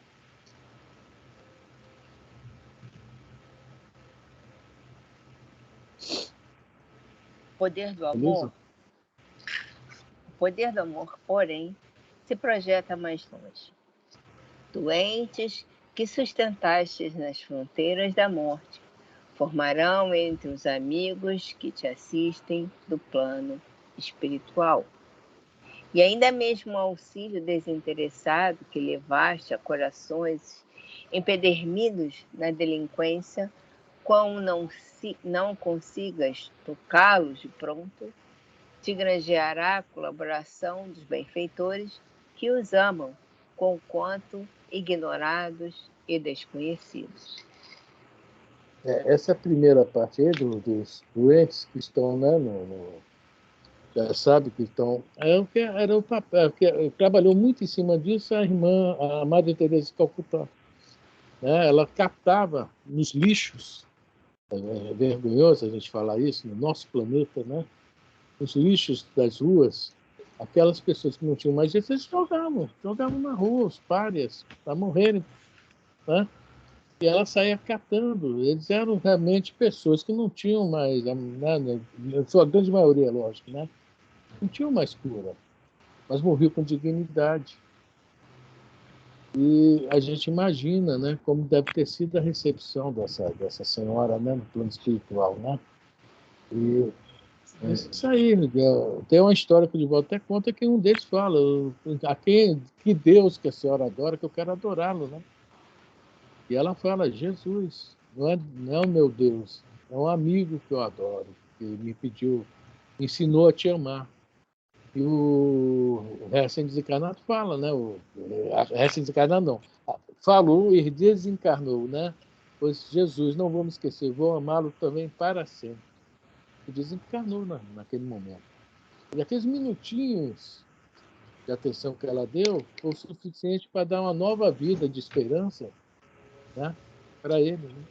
Poder do amor. O poder do amor, porém, se projeta mais longe. Doentes que sustentastes nas fronteiras da morte formarão entre os amigos que te assistem do plano espiritual. E ainda mesmo o auxílio desinteressado que levaste a corações empedernidos na delinquência, quão não consigas tocá-los de pronto, te granjeará a colaboração dos benfeitores que os amam, conquanto ignorados e desconhecidos. Essa primeira parte aí dos doentes que estão, né, já sabe que estão... Era o papel, que trabalhou muito em cima disso a Madre Teresa de Calcutá. Né? Ela captava nos lixos, é vergonhoso a gente falar isso, no nosso planeta, né? Os lixos das ruas, aquelas pessoas que não tinham mais jeito, eles jogavam na rua, os párias, para morrerem, né? E ela saía catando. Eles eram realmente pessoas que não tinham mais, né, a sua grande maioria, lógico, né? Não tinham mais cura, mas morriam com dignidade. E a gente imagina, né, como deve ter sido a recepção dessa senhora, né, no plano espiritual, né? E é isso aí, Miguel. Tem uma história que o Divaldo até conta que um deles fala, que Deus que a senhora adora, que eu quero adorá-lo, né? E ela fala, Jesus, não é o meu Deus, é um amigo que eu adoro, que me ensinou a te amar. E o recém-desencarnado fala, né? O recém-desencarnado não, falou e desencarnou, né? Pois Jesus, não vou me esquecer, vou amá-lo também para sempre. E desencarnou naquele momento. E aqueles minutinhos de atenção que ela deu foi o suficiente para dar uma nova vida de esperança, né, para ele. Né?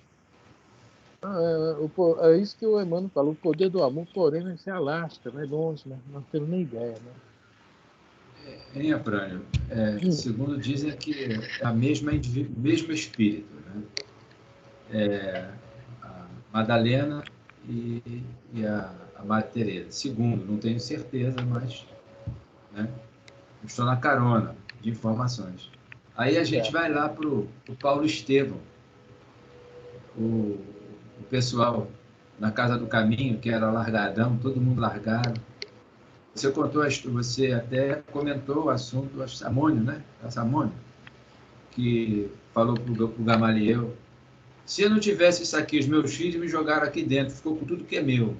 É isso que o Emmanuel falou, o poder do amor, porém, não se alastra, né, longe, né? Não temos nem ideia. Né? Hein, Aprânio? Segundo dizem que é a mesmo espírito. Né? A Madalena e a Madre Teresa. Segundo, não tenho certeza, mas, né, estou na carona de informações. Aí a gente vai lá para o Paulo Estevão, o pessoal na Casa do Caminho, que era largadão, todo mundo largado. Você até comentou o assunto do Samônio, né? A Samônio, que falou para o Gamaliel: se eu não tivesse isso aqui, os meus filhos me jogaram aqui dentro, ficou com tudo que é meu.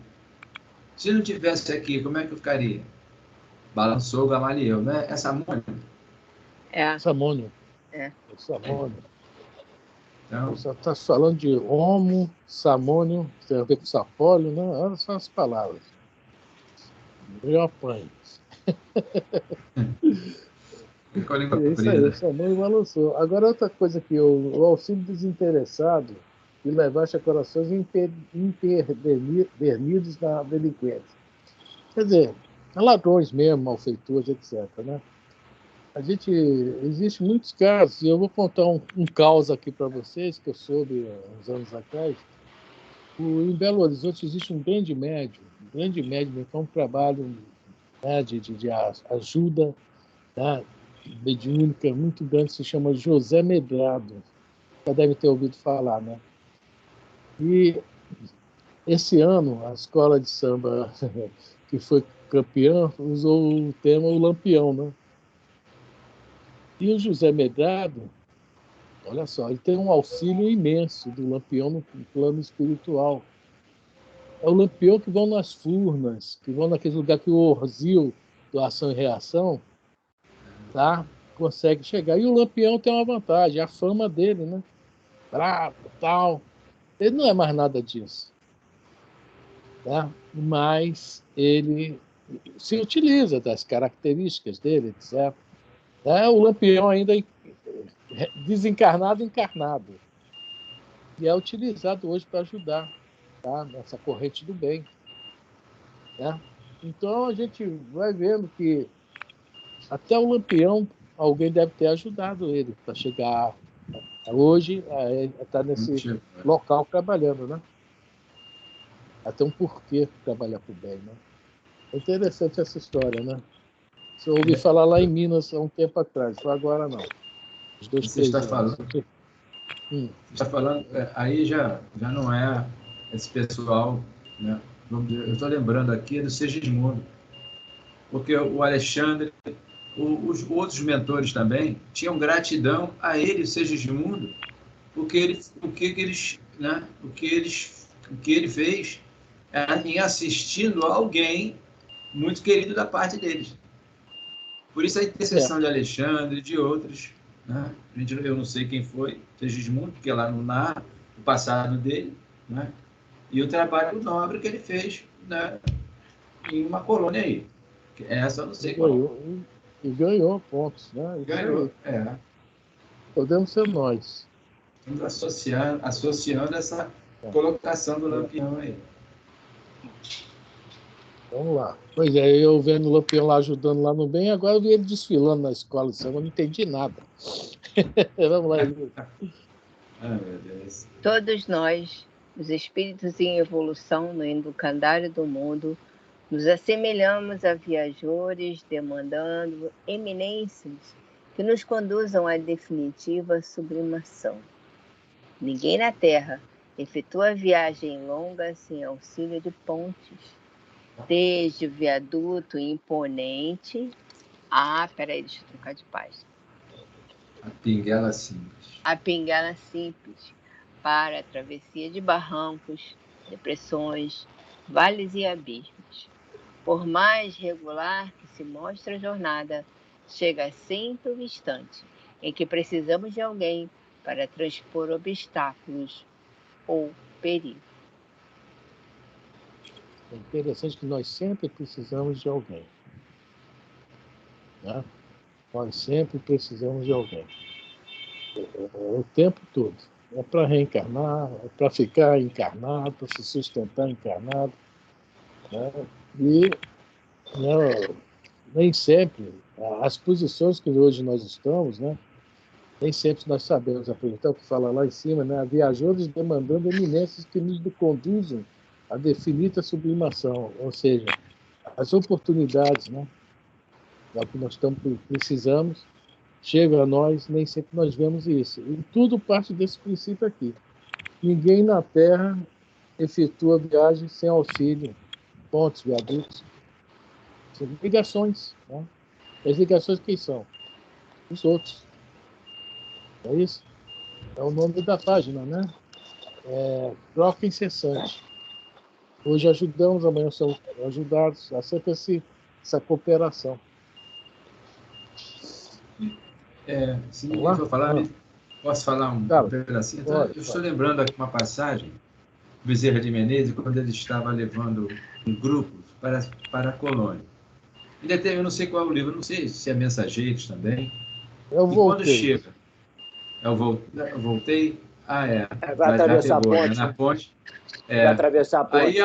Se não tivesse aqui, como é que eu ficaria? balançou Gamaliel, né? É Samônio? É. Samônio. É. Samônio. Então, Você está falando de homo, samônio, tem a ver com sapólio, né? Olha só as palavras. Eu apanho. com a língua É isso aí, comprida. o Samônio balançou. Agora, outra coisa que o auxílio desinteressado e levar-se a corações empedernidos na delinquência. Quer dizer, ladrões mesmo, malfeitores, etc., né? Existe muitos casos, e eu vou contar um caos aqui para vocês, que eu soube há uns anos atrás. Em Belo Horizonte existe um grande médium, que é um trabalho, né, de ajuda, né, mediúnica muito grande, se chama José Medrado. Já deve ter ouvido falar, né? E esse ano, a escola de samba que foi campeã usou o tema O Lampião, né? E o José Medrado, olha só, ele tem um auxílio imenso do Lampião no plano espiritual. É o Lampião que vão nas furnas, que vão naquele lugar que o Orzil, do Ação e Reação, tá? Consegue chegar. E o Lampião tem uma vantagem, a fama dele, né? Brabo, tal. Ele não é mais nada disso. Tá? Mas ele se utiliza das características dele, etc. O Lampião ainda desencarnado, encarnado. E é utilizado hoje para ajudar, tá? Nessa corrente do bem. Né? Então a gente vai vendo que até o Lampião, alguém deve ter ajudado ele para chegar hoje, está nesse local trabalhando, né? Até um porquê trabalhar para o bem, né? É interessante essa história, né? Você ouvi falar lá em Minas há um tempo atrás, só agora não. Os 2, 3 anos. Você está falando, aí já não é esse pessoal, né? Eu estou lembrando aqui do Segismundo, porque o Alexandre, os outros mentores também, tinham gratidão a ele, o Segismundo, o que ele fez em assistindo a alguém muito querido da parte deles. Por isso a intercessão de Alexandre e de outros, né? Eu não sei quem foi, Segismundo, porque lá não narra o passado dele, né? E o trabalho nobre que ele fez, né, em uma colônia aí. Essa eu não sei qual. E ganhou pontos, né? Ganhou, Podemos ser nós. Estamos associando essa colocação do Lampião aí. Vamos lá. Pois é, eu vendo o Lampião lá ajudando lá no bem, agora eu vi ele desfilando na escola de samba, eu não entendi nada. Vamos lá, Elisa. Meu Deus. Todos nós, os espíritos em evolução no educandário do mundo, nos assemelhamos a viajores demandando eminências que nos conduzam à definitiva sublimação. Ninguém na Terra efetua viagem longa sem auxílio de pontes, desde o viaduto imponente. Peraí, deixa eu trocar de página. A pinguela simples. A pinguela simples para a travessia de barrancos, depressões, vales e abismos. Por mais regular que se mostre a jornada, chega sempre o instante em que precisamos de alguém para transpor obstáculos ou perigo. É interessante que nós sempre precisamos de alguém. Né? Nós sempre precisamos de alguém. O tempo todo. É para reencarnar, é para ficar encarnado, para se sustentar encarnado. Né? E nem sempre, as posições que hoje nós estamos, né? Nem sempre nós sabemos aproveitar o que fala lá em cima, né? Viajores demandando eminências que nos conduzem à definida sublimação, ou seja, as oportunidades, né? É o que nós precisamos, chega a nós, nem sempre nós vemos isso. E tudo parte desse princípio aqui. Ninguém na Terra efetua viagem sem auxílio, pontes, viadutos, ligações. Né? As ligações quem são? Os outros. É isso? É o nome da página, né? Troca incessante. Hoje ajudamos, amanhã somos ajudados. Há sempre essa cooperação. Se ninguém for falar, posso falar um pedacinho? Então, eu estou lembrando aqui uma passagem, Bezerra de Menezes, quando ele estava levando um grupo para a colônia. Eu não sei qual é o livro, não sei se é Mensageiros também. Eu voltei. Quando chega, eu voltei. Vai atravessar a ponte. Né? Na ponte. Vai atravessar a ponte. Aí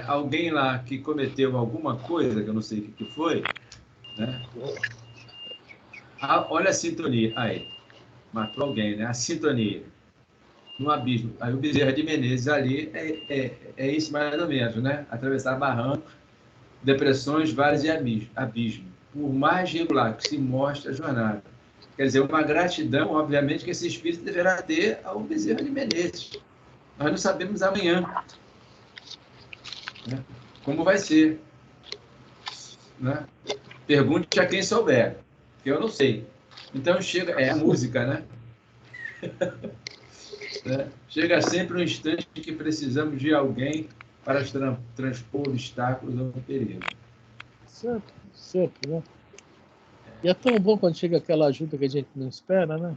alguém lá que cometeu alguma coisa, que eu não sei o que foi, né? Olha a sintonia. Aí, matou alguém, né? A sintonia. No abismo. Aí o Bezerra de Menezes ali é isso mais ou menos, né? Atravessar barrancos, depressões, vales e abismo. Por mais regular que se mostre a jornada. Quer dizer, uma gratidão, obviamente, que esse espírito deverá ter ao Bezerra de Menezes. Nós não sabemos amanhã, né? Como vai ser. Né? Pergunte a quem souber, que eu não sei. Então chega, a música, né? Chega sempre um instante em que precisamos de alguém para transpor obstáculos ou perigo. Sempre, né? E é tão bom quando chega aquela ajuda que a gente não espera, né?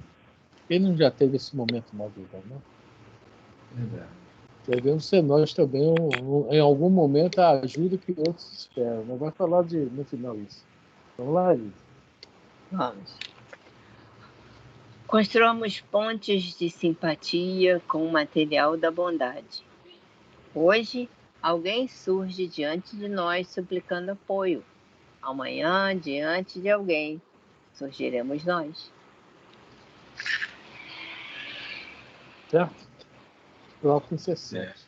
Quem não já teve esse momento na vida, né? Verdade. Devemos ser nós também, em algum momento, a ajuda que outros esperam. Não vai falar no final isso. Vamos lá, Elisa. Vamos. Construamos pontes de simpatia com o material da bondade. Hoje, alguém surge diante de nós suplicando apoio. Amanhã, diante de alguém, surgiremos nós. Certo? Próprio incessante.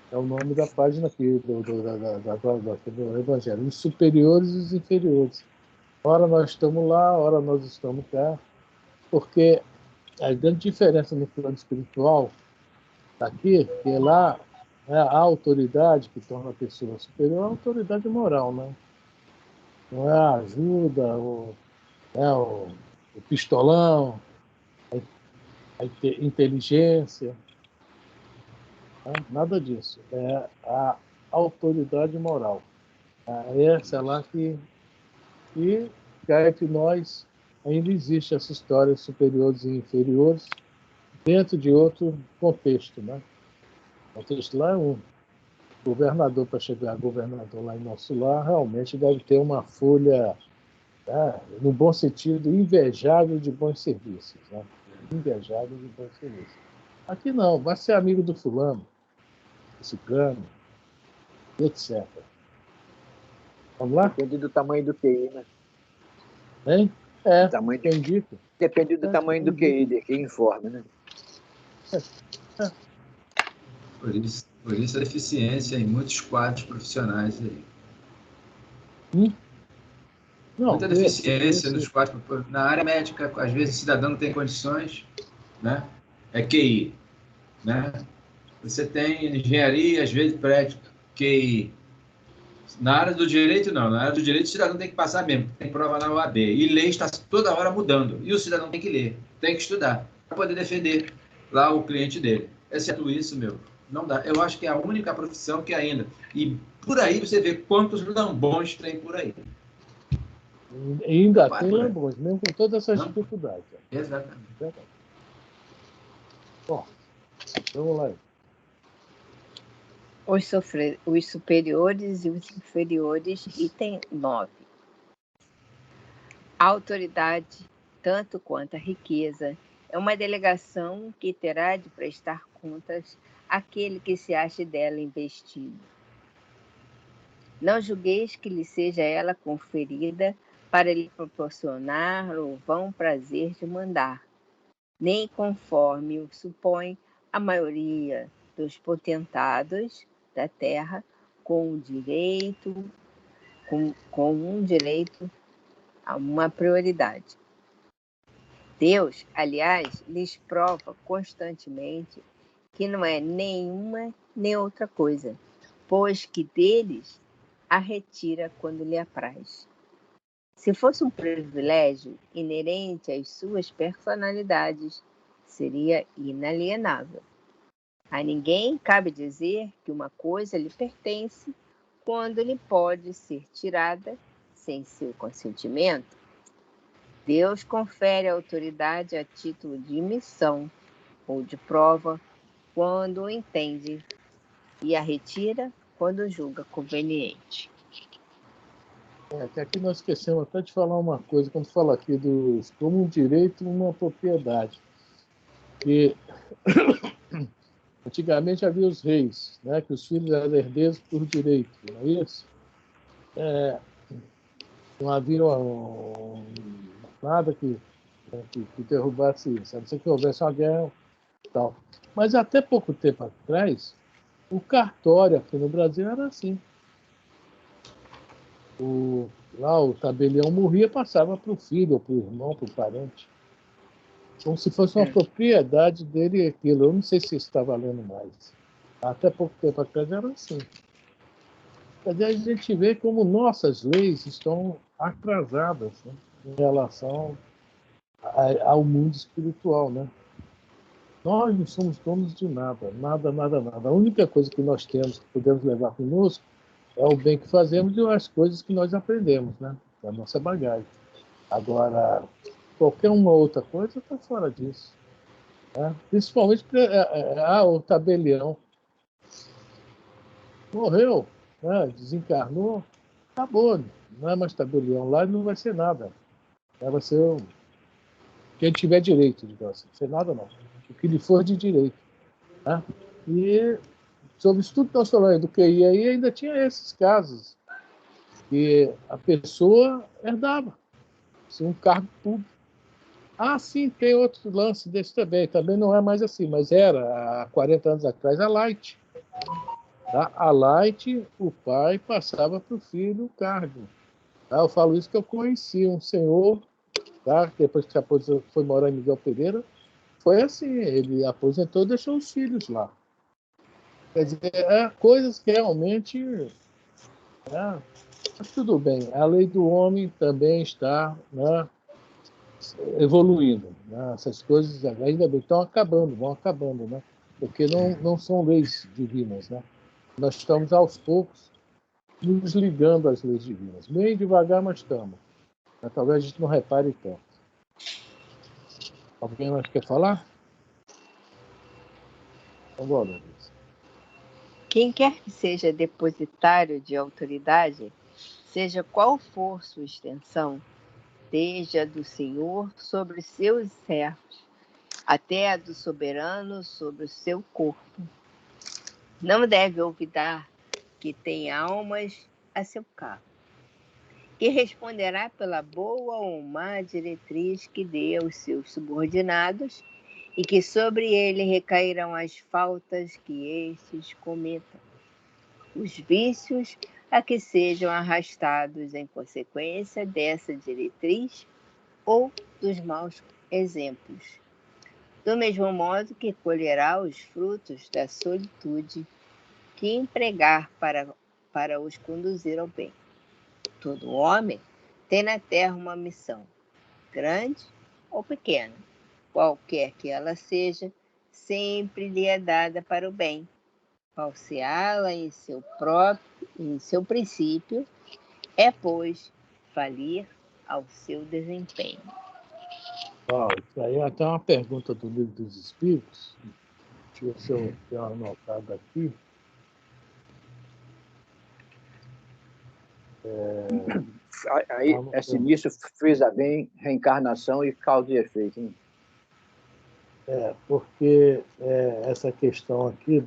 É o nome da página aqui do Evangelho. Os superiores e os inferiores. Ora nós estamos lá, ora nós estamos cá. Porque a grande diferença no plano espiritual aqui, que é lá a autoridade que torna a pessoa superior, é a autoridade moral, né? Não é a ajuda, o pistolão, a inteligência, né? Nada disso. É a autoridade moral. Essa é lá que cá entre nós ainda existe essa história de superiores e inferiores dentro de outro contexto, né? O contexto lá é um governador, para chegar a governador lá em nosso lar, realmente deve ter uma folha, no bom sentido, invejável de bons serviços, né? Invejável de bons serviços. Aqui não, vai ser amigo do fulano, do ciclano, etc. Vamos lá? Depende do tamanho do QI, né? Hein? Entendi. Depende do tamanho do QI, de quem informa, né? Por isso a deficiência em muitos quadros profissionais aí. Não, muita deficiência nos quadros. Na área médica, às vezes o cidadão não tem condições, né? É QI, né? Você tem engenharia, às vezes prática, QI. Na área do direito, não. Na área do direito, o cidadão tem que passar mesmo. Tem prova na OAB. E lei está toda hora mudando. E o cidadão tem que ler, tem que estudar, para poder defender lá o cliente dele. Exceto isso, não dá. Eu acho que é a única profissão que ainda... E por aí você vê quantos lambões tem por aí. E ainda tem lambões, mesmo com todas essas dificuldades. Exatamente. Bom, vamos lá. Os superiores e os inferiores, item 9. A autoridade, tanto quanto a riqueza, é uma delegação que terá de prestar contas àquele que se ache dela investido. Não julgueis que lhe seja ela conferida para lhe proporcionar o vão prazer de mandar, nem conforme o supõe a maioria dos potentados da terra com um direito a uma prioridade. Deus, aliás, lhes prova constantemente que não é nenhuma nem outra coisa, pois que deles a retira quando lhe apraz. Se fosse um privilégio inerente às suas personalidades, seria inalienável. A ninguém cabe dizer que uma coisa lhe pertence quando lhe pode ser tirada sem seu consentimento, Deus confere a autoridade a título de missão ou de prova quando o entende e a retira quando julga conveniente. Que aqui nós esquecemos até de falar uma coisa, quando fala aqui como um direito, uma propriedade. Que antigamente havia os reis, né, que os filhos eram herdeiros por direito, não é isso? Não havia nada que derrubasse isso, a não ser que houvesse uma guerra e tal. Mas até pouco tempo atrás, o cartório aqui no Brasil era assim. Lá o tabelião morria, passava para o filho, ou para o irmão, para o parente. Como se fosse uma propriedade dele aquilo. Eu não sei se isso está valendo mais. Até pouco tempo atrás era assim. Quer dizer, a gente vê como nossas leis estão atrasadas, né, em relação ao mundo espiritual, né? Nós não somos donos de nada, nada, nada, nada. A única coisa que nós temos, que podemos levar conosco, é o bem que fazemos e as coisas que nós aprendemos, né? Da nossa bagagem. Agora, qualquer uma outra coisa está fora disso. Né? Principalmente o tabelião. Morreu, né? Desencarnou, acabou. Não é mais tabelião lá e não vai ser nada. Vai ser quem tiver direito, digamos assim. Não ser nada, não. O que lhe for de direito. Né? E sobre isso tudo que nós falamos do QI aí, ainda tinha esses casos que a pessoa herdava um cargo público. Sim, tem outro lance desse também. Também não é mais assim, mas era há 40 anos atrás a Light. Tá? A Light, o pai passava para o filho o cargo. Tá? Eu falo isso que eu conheci um senhor, tá? Depois que foi morar em Miguel Pereira, foi assim, ele aposentou e deixou os filhos lá. Quer dizer, coisas que realmente... mas tudo bem, a lei do homem também está, né, evoluindo. Né? Essas coisas ainda bem estão acabando, vão acabando, né? Porque não são leis divinas. Né? Nós estamos, aos poucos, nos ligando às leis divinas. Bem devagar, mas estamos. Mas talvez a gente não repare tanto. Alguém mais quer falar? Então, boa noite. Quem quer que seja depositário de autoridade, seja qual for sua extensão, desde a do Senhor sobre seus servos, até a do soberano sobre o seu corpo. Não deve olvidar que tem almas a seu cargo, que responderá pela boa ou má diretriz que dê aos seus subordinados e que sobre ele recairão as faltas que estes cometam, os vícios a que sejam arrastados em consequência dessa diretriz ou dos maus exemplos, do mesmo modo que colherá os frutos da solitude que empregar para os conduzir ao bem. Todo homem tem na terra uma missão, grande ou pequena, qualquer que ela seja, sempre lhe é dada para o bem, falseá-la em seu princípio, é, pois, falir ao seu desempenho. Isso aí é até uma pergunta do Livro dos Espíritos. Deixa eu ver se eu tenho anotado aqui. Aí, esse início frisa bem reencarnação e causa e efeito. Hein? Porque essa questão aqui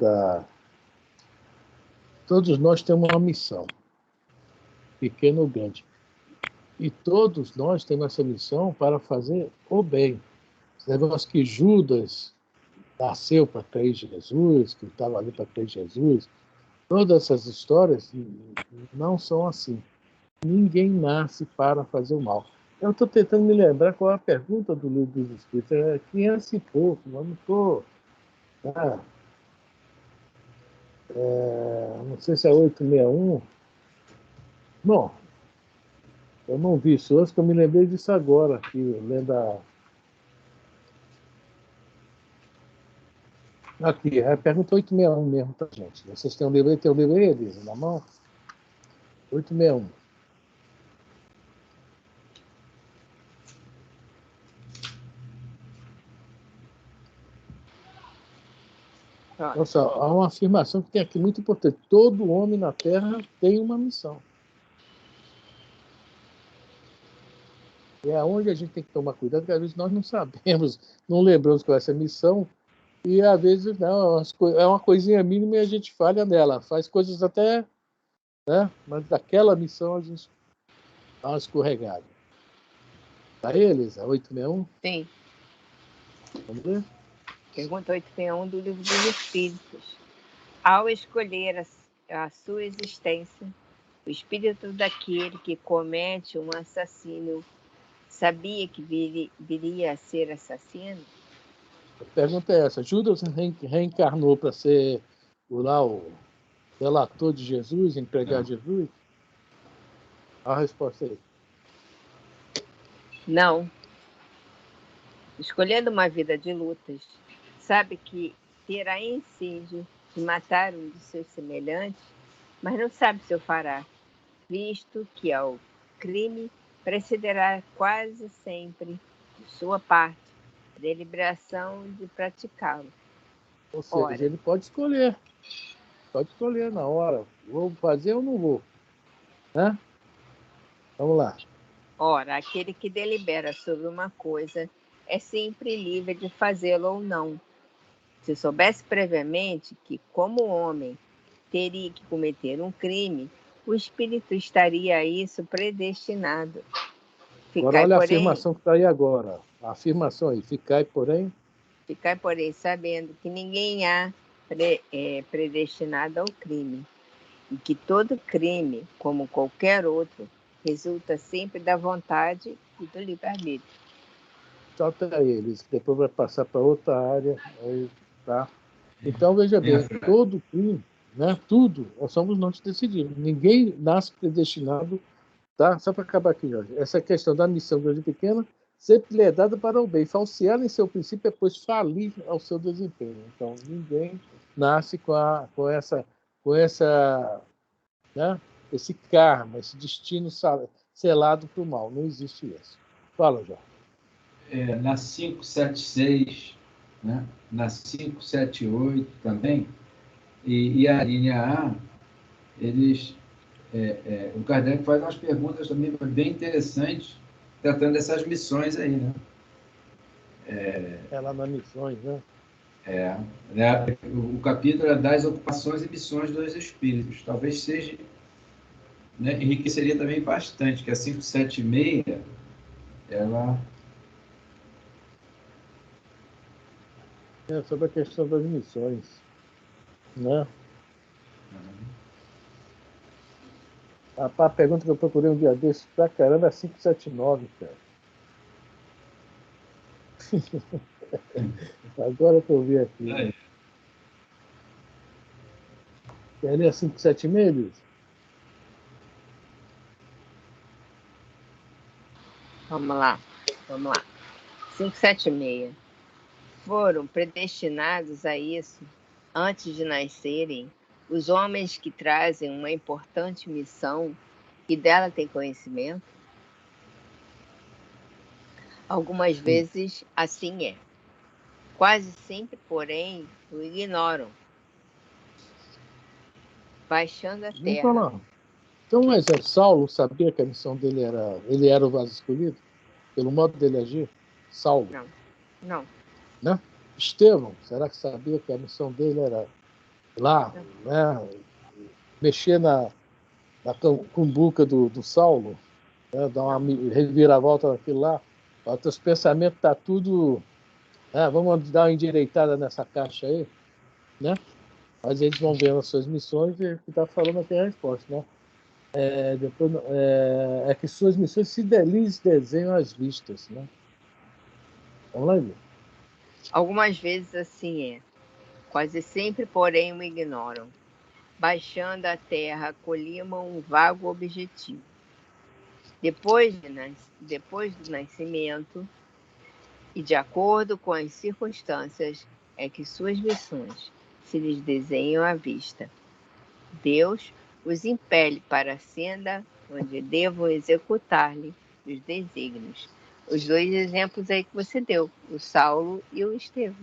todos nós temos uma missão, pequena ou grande. E todos nós temos essa missão para fazer o bem. Esse negócio que Judas nasceu para crer em Jesus, que estava ali para crer em Jesus, todas essas histórias não são assim. Ninguém nasce para fazer o mal. Eu estou tentando me lembrar qual é a pergunta do Livro dos Espíritos. É 500 e pouco, mas não estou... não sei se é 861. Bom, eu não vi isso antes, que eu me lembrei disso agora, aqui, lendo Aqui, é a pergunta 861 mesmo, tá, gente? Vocês têm o livro aí, Elisa, na mão? 861. Nossa, há uma afirmação que tem aqui muito importante. Todo homem na Terra tem uma missão. E é onde a gente tem que tomar cuidado, porque às vezes nós não sabemos, não lembramos qual é essa missão, e às vezes não, é uma coisinha mínima e a gente falha nela. Faz coisas até, né? Mas daquela missão a gente dá uma escorregada. Tá aí, Elisa? 861? Sim. Vamos ver? Pergunta 861 do Livro dos Espíritos. Ao escolher a sua existência, o espírito daquele que comete um assassínio sabia que viria a ser assassino? A pergunta é essa. Judas reencarnou para ser o delator de Jesus, empregar Jesus? A resposta é: não. Escolhendo uma vida de lutas, sabe que terá ensejo de matar um de seus semelhantes, mas não sabe se o fará, visto que ao crime precederá quase sempre, de sua parte, a deliberação de praticá-lo. Ou seja, ele pode escolher na hora, vou fazer ou não vou, né? Vamos lá. Ora, aquele que delibera sobre uma coisa é sempre livre de fazê-lo ou não. Se soubesse previamente que, como homem, teria que cometer um crime, o espírito estaria a isso predestinado. Agora olha a afirmação que está aí agora. A afirmação aí, ficai, porém, sabendo que ninguém há predestinado ao crime, e que todo crime, como qualquer outro, resulta sempre da vontade e do livre-arbítrio. Solta aí, eles depois vai passar para outra área, aí, tá? Então, veja bem, todo crime, né, tudo, somos nós que decidimos. Ninguém nasce predestinado, tá? Só para acabar aqui, Jorge. Essa questão da missão desde pequena sempre lhe é dada para o bem. Falsear em seu princípio é, pois, falir ao seu desempenho. Então, ninguém nasce com essa, né, esse karma, esse destino selado para o mal. Não existe isso. Fala, Jorge. Na 576, né? Na 578 também, e a linha A, eles, o Kardec faz umas perguntas também bem interessantes, tratando dessas missões aí, né? Lá nas missões, né? O capítulo é das ocupações e missões dos espíritos. Talvez seja, né, enriqueceria também bastante, que a 576, ela... Sobre a questão das missões, né? A pergunta que eu procurei um dia desses pra caramba é 579, cara. Agora que eu vi aqui. Quer ler a 576? Vamos lá. 576. Foram predestinados a isso antes de nascerem os homens que trazem uma importante missão e dela têm conhecimento? Algumas vezes assim é. Quase sempre, porém, o ignoram, baixando a terra. Então, mas Saulo sabia que a missão dele era... Ele era o vaso escolhido? Pelo modo dele agir? Saulo? Não. Né? Estevão, será que sabia que a missão dele era lá, né? Mexer na cumbuca do Saulo? Né? Dar uma reviravolta naquilo lá? Os teus pensamentos estão tudo... vamos dar uma endireitada nessa caixa aí, né? Mas eles vão vendo as suas missões e o que está falando aqui é a resposta, né? É que suas missões se desenham às vistas, né? Vamos lá ver. Algumas vezes assim é. Quase sempre, porém, o ignoram. Baixando a terra, colimam um vago objetivo. Depois do nascimento, e de acordo com as circunstâncias, é que suas missões se lhes desenham à vista. Deus os impele para a senda onde devo executar-lhe os desígnios. Os dois exemplos aí que você deu, o Saulo e o Estevão.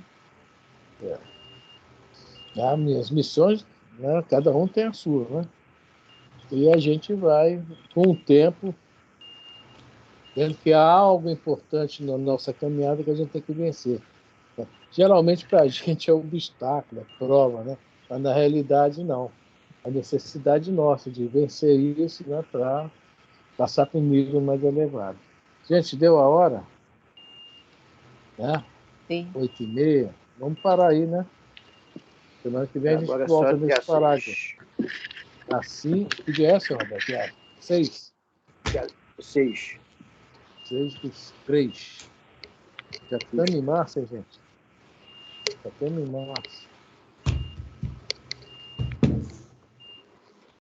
Minhas missões, né, cada um tem a sua, né? E a gente vai, com o tempo, vendo que há algo importante na nossa caminhada que a gente tem que vencer. Geralmente, para a gente, é obstáculo, é prova, né? Mas, na realidade, não. A necessidade nossa de vencer isso, né, para passar para um nível mais elevado. Gente, deu a hora? Né? Sim. 8h30. Vamos parar aí, né? Semana que vem a gente volta nesse parágrafo. Assim, que dia é, senhor Roberto? 6. 6. 6/3. Já estamos em março, hein, gente? Já estamos em março.